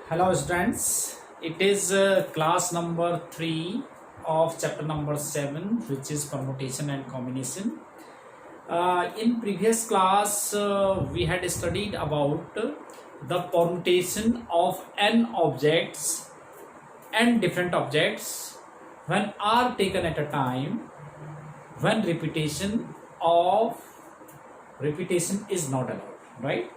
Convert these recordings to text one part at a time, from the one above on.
Hello students, it is class number 3 of chapter number 7, which is permutation and combination. In previous class we had studied about the permutation of n objects and different objects when are taken at a time when repetition is not allowed, right?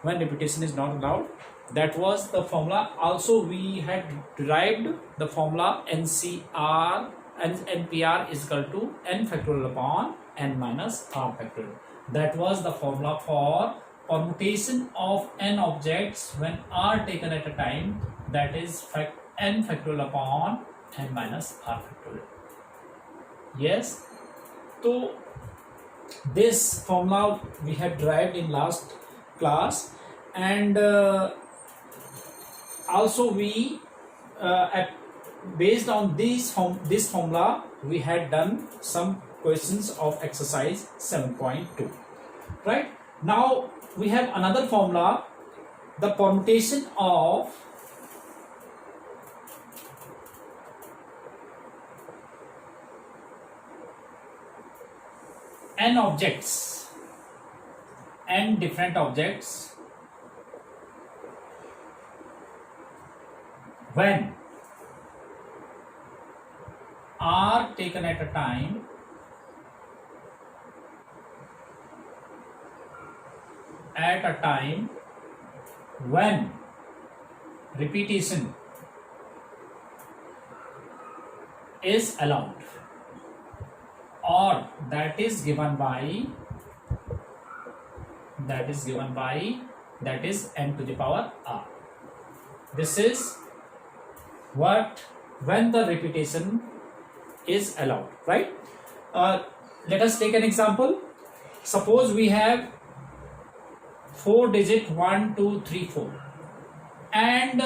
When repetition is not allowed, that was the formula. Also we had derived the formula NCR and NPR is equal to n factorial upon n minus r factorial. That was the formula for permutation of n objects when r taken at a time, that is n factorial upon n minus r factorial. Yes, so this formula we had derived in last class, and also we based on this formula we had done some questions of exercise 7.2. right now we have another formula, the permutation of n objects and different objects when are taken at a time when repetition is allowed, or that is given by n to the power r. This is what when the repetition is allowed, right? Let us take an example. Suppose we have 4 digit 1 2 3 4, and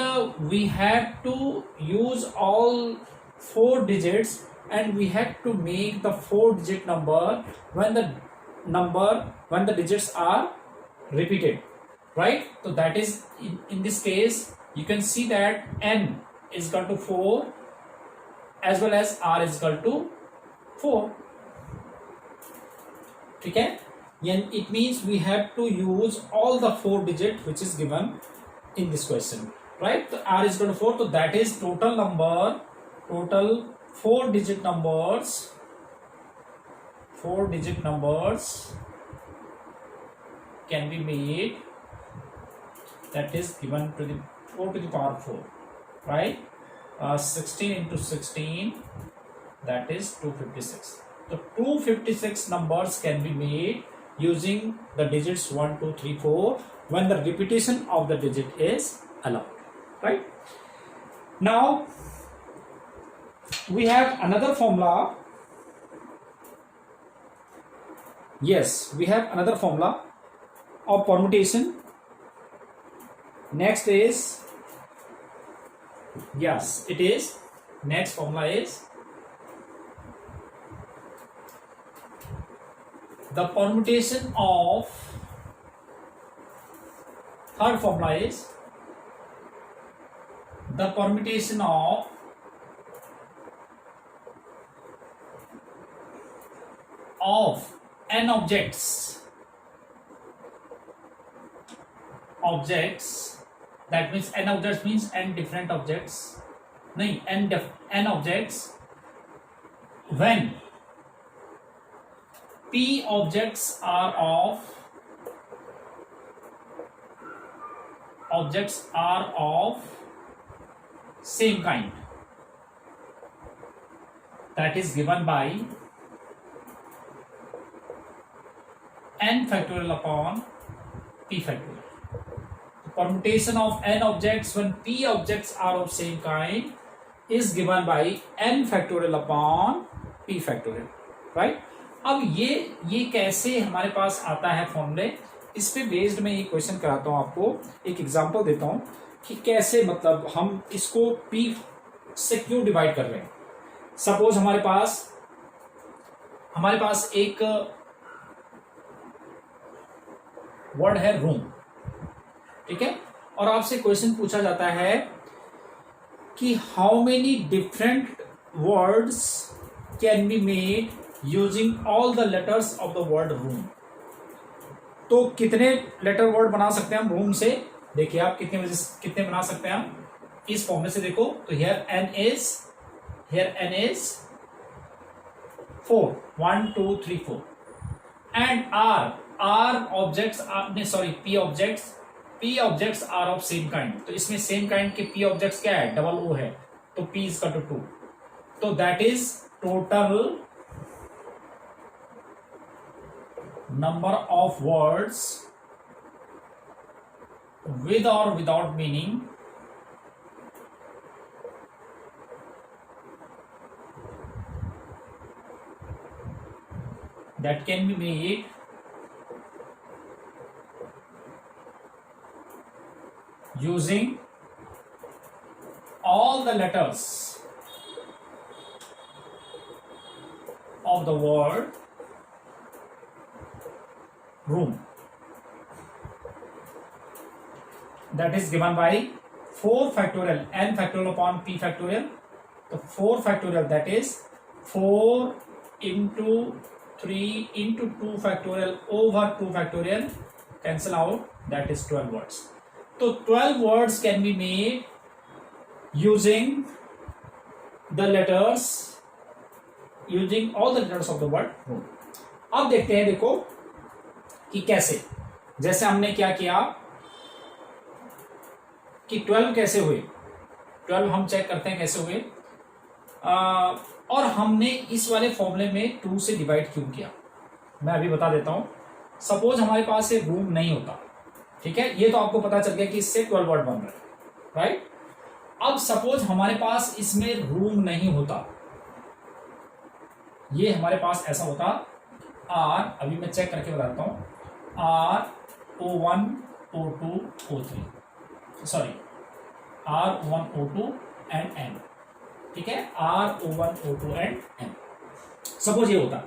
we have to use all 4 digits, and we have to make the 4 digit number when the digits are repeated, right? So that is in this case you can see that n is equal to 4 as well as r is equal to 4. Okay, and it means we have to use all the 4 digit which is given in this question, right? So r is equal to 4, so that is total 4 digit numbers can be made, that is given to the 4 to the power 4, right? 16 into 16, that is 256. So 256 numbers can be made using the digits 1 2 3 4 when the repetition of the digit is allowed, right? Now we have another formula. Yes, we have another formula of permutation. Next is, yes, it is, next formula is the permutation of, third formula is the permutation of n objects, that means n objects means n different objects, n objects when p objects are of same kind, that is given by n factorial upon p factorial. The permutation of n objects when p objects are of same kind is given by n factorial upon p factorial, right? अब ये कैसे हमारे पास आता है फॉर्मूले, इस पे based मैं ये क्वेश्चन कराता हूं आपको, एक एग्जांपल देता हूं कि कैसे, मतलब हम इसको p से क्यों डिवाइड कर रहे हैं. सपोज हमारे पास एक वर्ड है रूम, ठीक है. और आपसे क्वेश्चन पूछा जाता है कि how many different words can be made using all the letters of the word room. तो कितने लेटर वर्ड बना सकते हैं हम रूम से? देखिए आप कितने बना सकते हैं हम इस फॉर्मूले से। देखो तो here n is 4, 1 2 3 4 and r objects p objects are of same kind. तो इसमें सेम काइंड के p ऑब्जेक्ट्स क्या है? डबल o है, तो p इज इक्वल टू 2। तो that is total number of words with or without meaning that can be made using all the letters of the word room, that is given by 4 factorial n factorial upon p factorial. तो 4 factorial that is 4 into 3 into 2 factorial over 2 factorial, cancel out, that is 12 words. तो 12 words can be made using the letters, using all the letters of the word room. अब देखते हैं, देखो कि कैसे। जैसे हमने क्या किया कि 12 कैसे हुए, 12 हम चेक करते हैं कैसे हुए। और हमने इस वाले फॉर्मूले में 2 से डिवाइड क्यों किया, मैं अभी बता देता हूं। सपोज हमारे पास एक रूम नहीं होता, ठीक है, ये तो आपको पता चल गया कि इससे 12 वर्ड बन रहे हैं, राइट। अब सपोज हमारे पास इसमें रूम नहीं होता, ये हमारे पास ऐसा होता R, अभी मैं चेक करके बताता हूं, R O1 O2 O3, sorry R1 O2 and N, ठीक है, R O1 O2 and N। Suppose ये होता,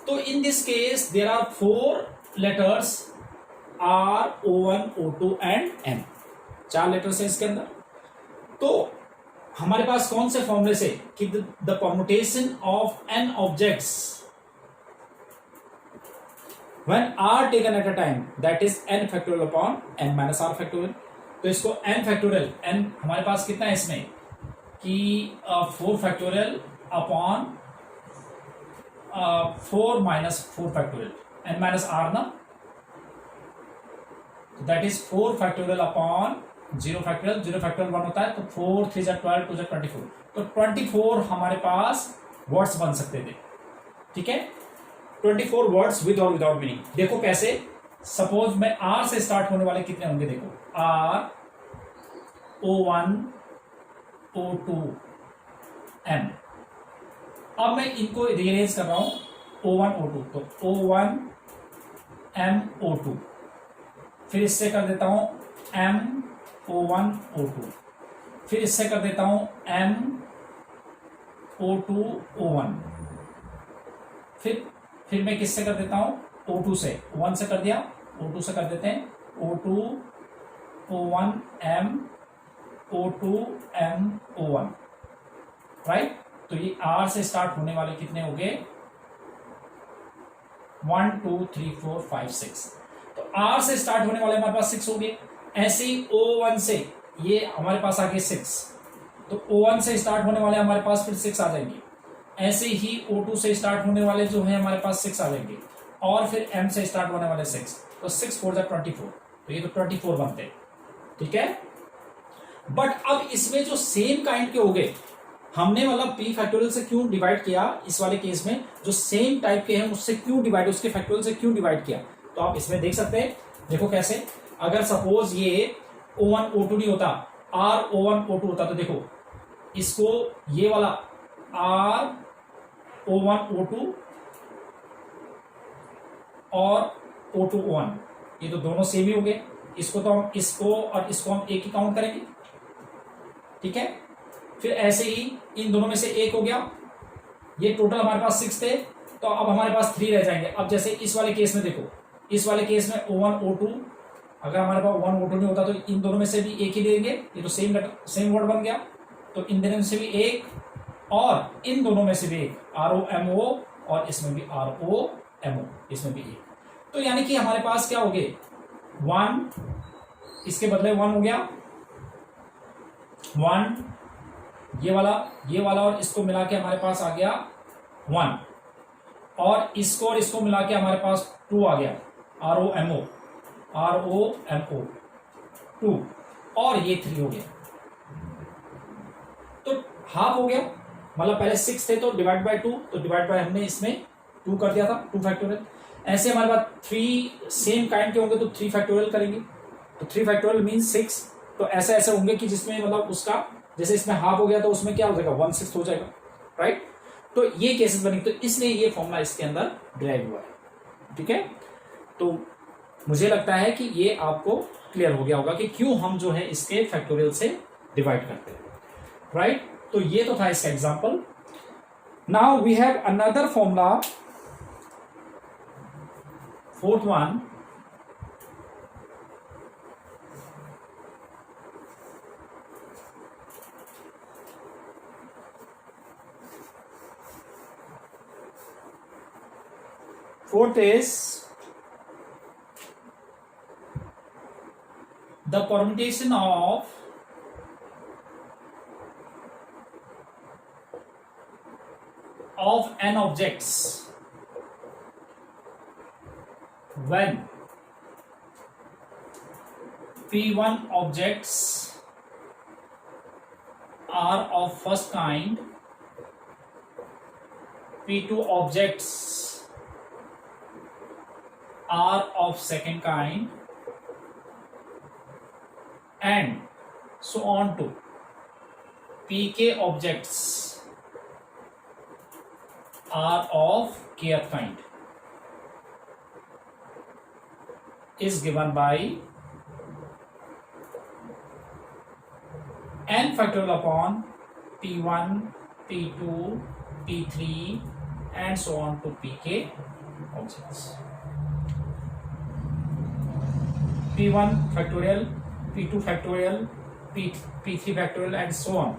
तो in this case there are 4 letters R O1 O2 and N, 4 letters है इसके अंदर। तो हमारे पास कौन से फॉर्मूले से कि the permutation of n objects when r taken at a time, that is n factorial upon n minus r factorial। तो इसको n factorial, n हमारे पास कितना है इसमें कि 4 factorial upon 4 minus 4 factorial, n minus r ना, that is 4 factorial upon 0 factorial, 0 factorial 1 होता है, तो 4 3 जा 12 2 जा 24, तो 24 हमारे पास वर्ड्स बन सकते थे, ठीक है, 24 वर्ड्स विद और विदाउट मीनिंग। देखो कैसे, सपोज मैं R से स्टार्ट होने वाले कितने होंगे, देखो R O1 O2 M। अब मैं इनको रीअरेंज कर रहा हूं, O1 O2, तो O1 M O2, फिर इससे कर देता हूं M O1 O2, फिर इससे कर देता हूं M O2 O1, फिर मैं किससे कर देता हूं, O2 से, 1 से कर दिया, O2 से कर देते हैं O2 O1 M O2 M O1, right. तो ये R से स्टार्ट होने वाले कितने हो गए, 1 2 3 4 5 6। तो R से स्टार्ट होने वाले हमारे पास 6 हो गए। ऐसे ही O1 से ये हमारे पास आ गए 6, तो O1 से स्टार्ट होने वाले हमारे पास फिर 6 आ जाएंगे। ऐसे ही O2 से स्टार्ट होने वाले जो है हमारे पास 6 आ जाएंगे, और फिर M से स्टार्ट होने वाले 6, तो 6 4 जा 24, तो ये तो 24 बनते हैं, ठीक है। बट अब इसमें जो सेम काइंड के हो गए, हमने मतलब p फैक्टोरियल से क्यों डिवाइड किया इस वाले केस में, जो सेम टाइप के हैं उससे क्यों डिवाइड, उसके फैक्टोरियल से क्यों डिवाइड किया, तो आप इसमें देख सकते हैं। देखो कैसे, अगर सपोज ये O1 O2 नहीं होता, R O1 O2 होता, तो देखो इसको ये वाला R O1 O2 और O2 O1, ये तो दोनों सेम ही हो गए, इसको तो हम इसको और इसको हम एक ही काउंट करेंगे, ठीक है। फिर ऐसे ही इन दोनों में से एक हो गया, ये टोटल हमारे पास 6 थे, तो अब हमारे पास 3 रह जाएंगे। अब जैसे इस वाले केस में देखो, इस वाले केस में O1 O2 अगर हमारे पास 1 O2 नहीं होता तो इन दोनों में से भी एक ही देंगे, ये तो सेम वर्ड बन गया। तो इन दोनों में से भी एक और इन दोनों में से भी एक, ROMO, और इसमें भी ROMO, इसमें भी एक। तो यानी कि हमारे पास क्या हो गए 1, इसके बदले 1 हो गया 1, ये वाला और इसको मिला के हमारे पास आ गया 1, और इसको मिला के हमारे पास 2 आ गया, ROMO 2, और ये 3 हो गया। तो हाफ हो गया, मतलब पहले 6 थे तो डिवाइड बाय 2, तो डिवाइड बाय हमने इसमें 2 कर दिया था, 2 फैक्टोरियल। ऐसे हमारे पास 3 सेम काइंड के होंगे तो 3 फैक्टोरियल करेंगे, तो 3 फैक्टोरियल मीन्स 6। तो ऐसे ऐसे होंगे कि जिसमें मतलब उसका जैसे इसमें हाफ हो गया तो उसमें क्या हो जाएगा 1/6 हो जाएगा, राइट। तो ये केसेस बनेंगे, तो इसलिए ये फॉर्मूला इसके अंदर डिराइव हुआ है, ठीक है। तो मुझे लगता है कि ये आपको क्लियर हो गया होगा कि क्यों हम जो है इसके फैक्टोरियल से डिवाइड करते हैं, राइट। तो ये तो था इसका example. Now we have another formula, fourth one, fourth is the permutation of n objects when P1 objects are of first kind, P2 objects are of second kind, and so on to Pk objects are of kth kind, is given by n factorial upon P1, P2, P3 and so on to Pk objects. P1 factorial, P2 factorial, P3 factorial and so on,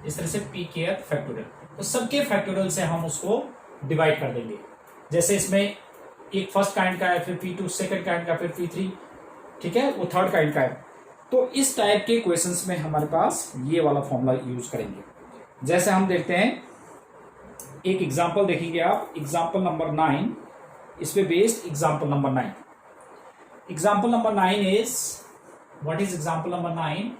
इस तरह से Pkth factorial। तो सबके factorial से हम उसको divide कर देंगे। जैसे इसमें एक फर्स्ट काइंड का है, फिर P2 सेकंड काइंड का, फिर P3, ठीक है, वो थर्ड काइंड का है। तो इस टाइप के क्वेश्चंस में हमारे पास ये वाला फॉर्मूला यूज करेंगे। जैसे हम देखते हैं, एक एग्जांपल देखेंगे आप, एग्जांपल नंबर 9, इस पे based example number 9। Example number 9 is, what is example number 9?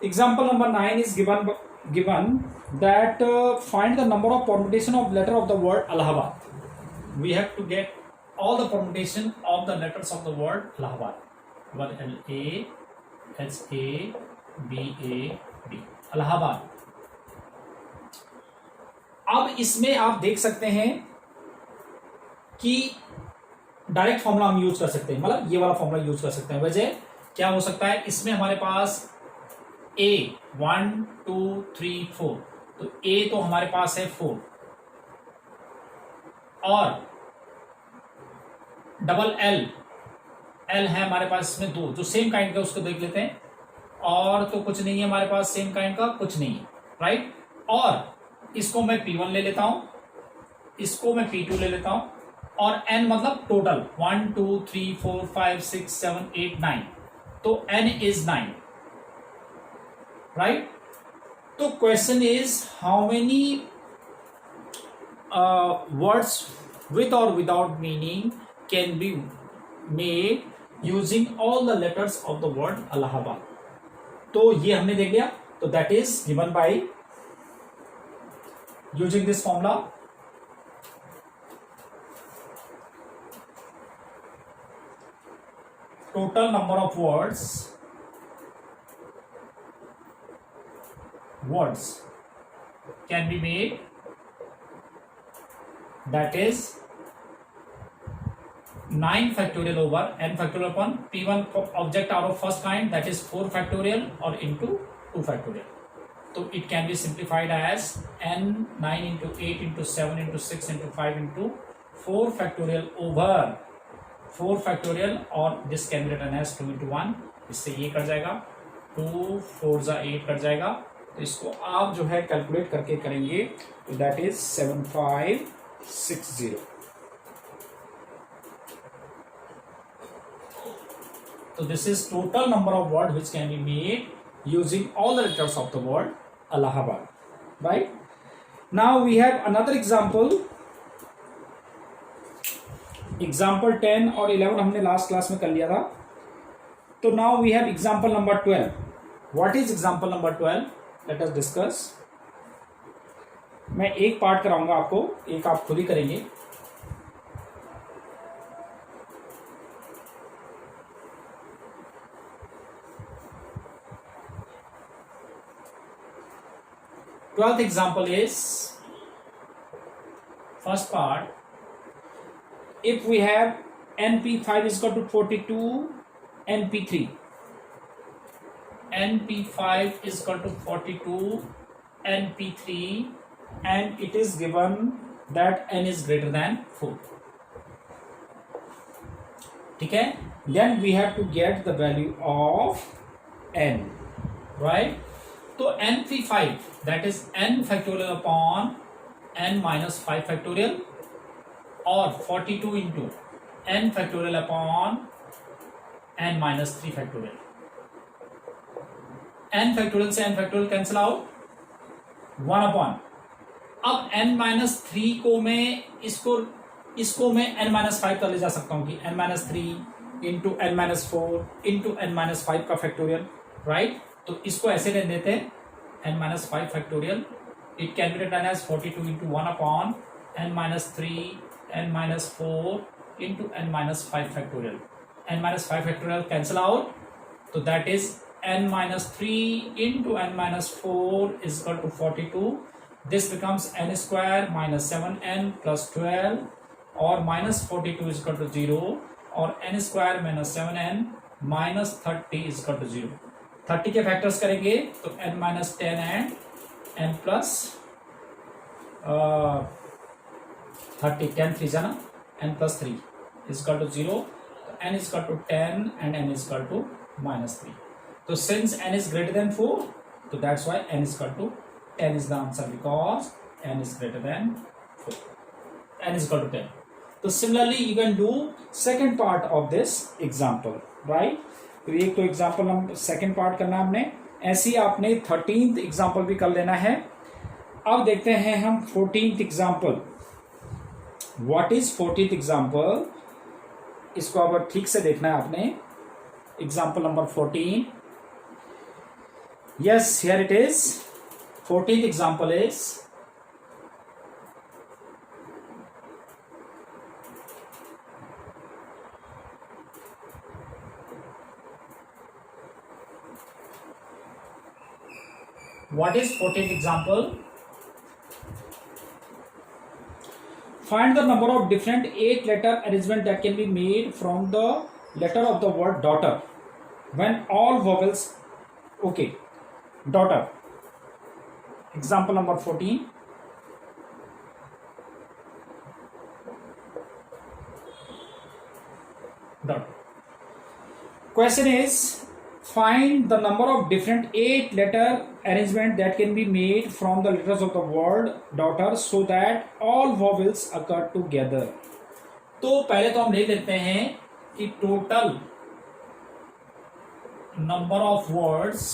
Example number 9 is given that find the number of permutation of letter of the word Allahabad. We have to get all the permutation of the letters of the word Allahabad. LA, HA, BAD, Allahabad. अब इसमें आप देख सकते हैं कि direct formula हम use कर सकते हैं, मतलब ये वाला फॉर्मूला यूज कर सकते हैं। वजह क्या हो सकता है, इसमें हमारे पास A 1 2 3 4, तो A तो हमारे पास है 4, और डबल L है हमारे पास इसमें 2, जो सेम काइंड का उसको देख लेते हैं, और तो कुछ नहीं है हमारे पास सेम काइंड का, कुछ नहीं है, राइट। और इसको मैं P1 ले लेता हूं, इसको मैं P2 ले लेता हूं, और N मतलब टोटल 1 2 3 4 5 6 7 8 9, तो N इज 9, राइट। तो question is how many words with और without meaning can be made using all the letters of the word Allahabad. तो ये हमने देख लिया, तो that is given by using this formula. Total number of words can be made, that is 9 factorial over n factorial upon P1 object out of first kind, that is 4 factorial or into 2 factorial, तो it can be simplified as n 9 into 8 into 7 into 6 into 5 into 4 factorial over 4 factorial, और this can be written as 2 into 1। इससे ये cut जाएगा, 2 4 जा 8 cut जाएगा। तो इसको आप जो है कैलकुलेट करके करेंगे तो that is 7560। So this is total number of words which can be made using all the letters of the word Allahabad, right? Now we have another example. Example 10 और 11 हमने लास्ट क्लास में कर लिया था। तो now we have example number 12. What is example number 12? Let us discuss. मैं एक part कराऊंगा आपको, एक आप खुद ही करेंगे। Twelfth example is, first part, if we have NP5 is equal to 42 NP3, NP5 is equal to 42 NP3, and it is given that n is greater than 4. ठीक है, then we have to get the value of n, right? तो NP5 that is n factorial upon n minus 5 factorial, और 42 into n factorial upon n minus 3 factorial। n factorial से n factorial cancel out, 1 upon, अब n minus 3 को मैं इसको मैं n minus 5 का ले जा सकता हूं कि n minus 3 into n minus 4 into n minus 5 का फैक्टोरियल, राइट? तो इसको ऐसे ले देते हैं n minus 5 factorial, it can be written as 42 into 1 upon n minus 3 n minus 4 into n minus 5 factorial। n minus 5 factorial cancel out, so that is n minus 3 into n minus 4 is equal to 42। this becomes n square minus 7n plus 12, और minus 42 is equal to 0, और n square minus 7n minus 30 is equal to 0। 30 के factors करेंगे तो n minus 10 and n plus 30, 10 3 जाना, n plus 3 is equal to 0, तो n is equal to 10 and n is equal to minus 3। तो since n is greater than 4, so that's why n is equal to 10 is the answer, because n is greater than 4, n is equal to 10। तो similarly you can do second part of this example, right? तो एक तो example number second part करना है हमने, ऐसे ही आपने 13th example भी कर लेना है। अब देखते हैं हम 14th example. What is 14th example, इसको अब ठीक से देखना है आपने। Example number 14, yes here it is. 14th example is, what is 14th example? Find the number of different 8 letter arrangement that can be made from the letter of the word daughter when all vowels, okay, daughter, example number 14, daughter. Question is, find the number of different 8 letter arrangement that can be made from the letters of the word daughter so that all vowels occur together। तो पहले तो हम ले लेते हैं कि total number of words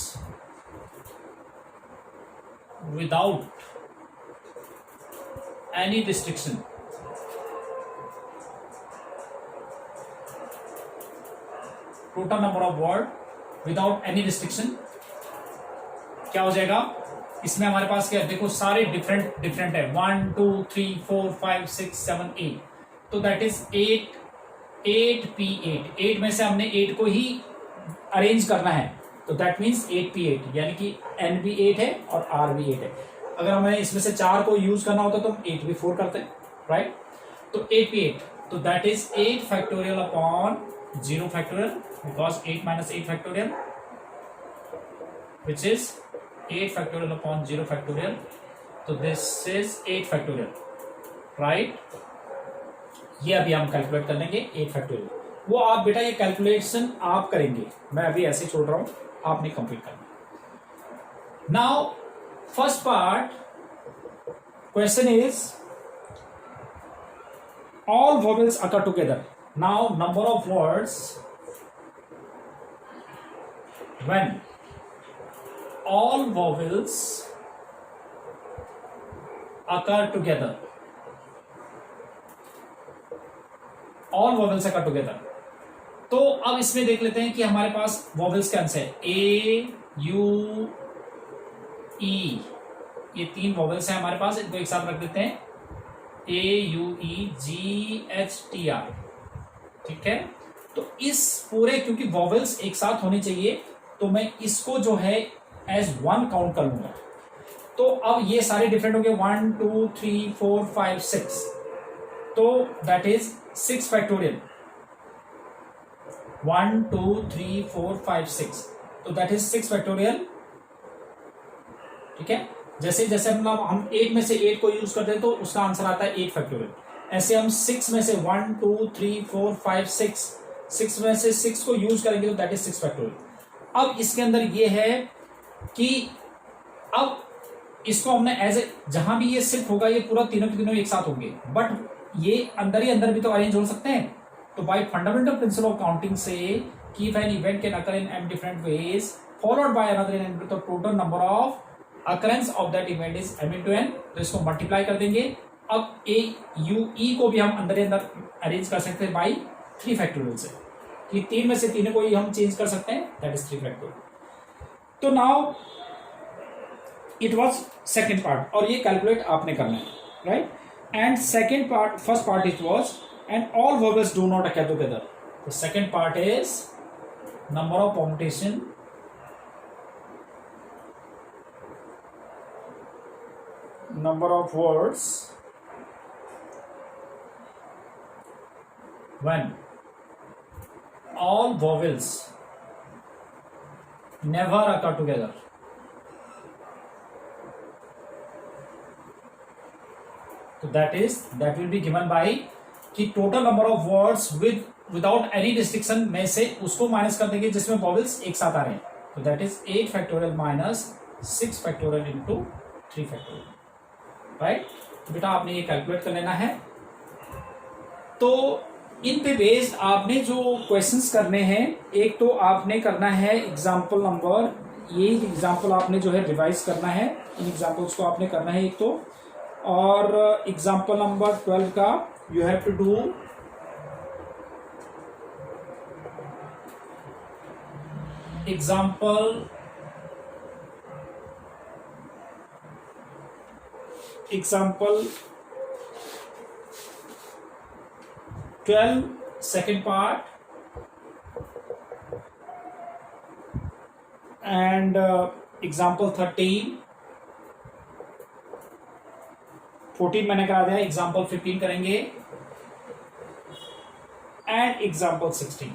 without any restriction, total number of word without any restriction क्या हो जाएगा? इसमें हमारे पास क्या, देखो सारे डिफरेंट है, 1 2 3 4 5 6 7 8, तो दैट इज 8p8। 8 में से हमने 8 को ही अरेंज करना है, तो दैट मीन्स 8p8, यानी कि n भी 8 है और r भी 8 है। अगर हमें इसमें से 4 को यूज करना होता तो हम 8p4 करते हैं, राइट? तो 8p8, तो that is 8 factorial upon 0 factorial, because 8 minus 8 factorial, which is 8 factorial upon 0 factorial, तो दिस इज 8 फैक्टोरियल, राइट। ये अभी हम कैलकुलेट कर लेंगे 8 फैक्टोरियल। वो आप बेटा ये कैलकुलेशन आप करेंगे, मैं अभी ऐसे छोड़ रहा हूं, आपने कंप्लीट करना। Now first part question is all vowels occur together. Now number of words when all vowels occur together. All vowels occur together. तो अब इसमें देख लेते हैं कि हमारे पास वॉवेल्स कौन से हैं। ए यू ई, ये 3 वॉवेल्स हैं हमारे पास, इनको एक साथ रख देते हैं, A U E G H T R, ठीक है। तो इस पूरे, क्योंकि वॉवेल्स एक साथ होनी चाहिए, तो मैं इसको जो है एज 1 काउंट कर लूंगा। तो अब ये सारे डिफरेंट हो गए, 1 2 3 4 5 6, तो दैट इज 6 फैक्टोरियल, 1 2 3 4 5 6, तो दैट इज 6 फैक्टोरियल, ठीक है। जैसे जैसे हम 8 में से 8 को यूज करते हैं तो उसका आंसर आता है 8 फैक्टोरियल। ऐसे हम 6 में से 1 2 3 4 5 6 में से 6 को यूज करेंगे तो दैट इज 6 फैक्टोरियल। अब इसके अंदर ये है कि अब इसको हमने एज ए, जहां भी ये शिफ्ट होगा ये पूरा तीनों के तीनों एक साथ होंगे, बट ये अंदर ही अंदर भी तो अरेंज हो सकते हैं। तो bye fundamental principle of counting से कि if an event can occur in m different ways followed by another in m, तो total number of occurrence of that event is m into n, तो इसको multiply कर देंगे। अब ए U ई को भी हम अंदर अंदर अरेंज कर सकते हैं बाई 3 फैक्टोरियल से, कि 3 में से 3 को ही हम चेंज कर सकते हैं, दैट इज 3 फैक्टोरियल। तो now it was second part, और ये कैलकुलेट आपने करना है, right. And second part, first part it was and all verbals do not occur together. The second part is number of permutation number of words when all vowels never occur together. So that will be given by कि total number of words without any restriction में से उसको minus कर देंगे जिसमें vowels एक साथ आ रहे हैं, तो that is 8 factorial minus 6 factorial into 3 factorial, right. तो बेटा आपने ये कैलकुलेट कर लेना है। तो इन पे बेस्ड आपने जो क्वेश्चंस करने हैं, एक तो आपने करना है एग्जांपल नंबर, ये एग्जांपल आपने जो है रिवाइज करना है, इन एग्जांपल्स को आपने करना है एक तो, और एग्जांपल नंबर 12 का you have to do example example 12 second part and example 13 14 मैंने करा दिया, एग्जाम्पल 15 करेंगे एंड एग्जाम्पल 16,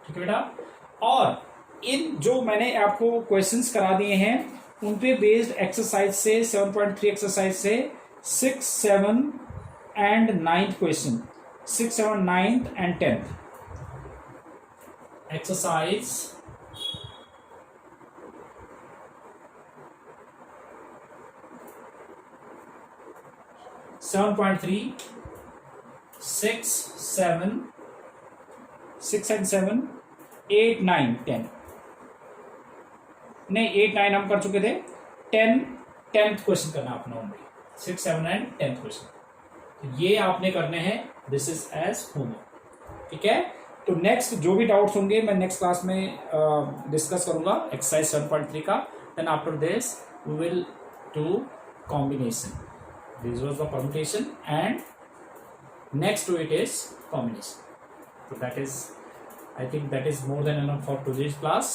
ठीक है बेटा। और इन जो मैंने आपको क्वेश्चंस करा दिए हैं उन पे बेस्ड एक्सरसाइज से 7.3 एक्सरसाइज से 6, 7 and 9th question, 6, 7, 9th and 10th exercise 7.3, 6, 7, 6 and 7, 8, 9, 10, नहीं 8, 9 हम कर चुके थे, 10th क्वेश्चन करना अपना ओनली, 6, 7 एंड 10th क्वेश्चन, तो ये आपने करने हैं, दिस इज एज होमवर्क, ठीक है। तो नेक्स्ट जो भी डाउट्स होंगे मैं नेक्स्ट क्लास में डिस्कस करूंगा एक्सरसाइज 7.3 का, then after this we will do combination, this was the permutation and next to it is combination, so that is, I think that is more than enough for today's class.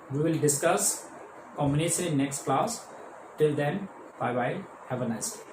We will discuss combination in next class. Till then, bye bye, have a nice day.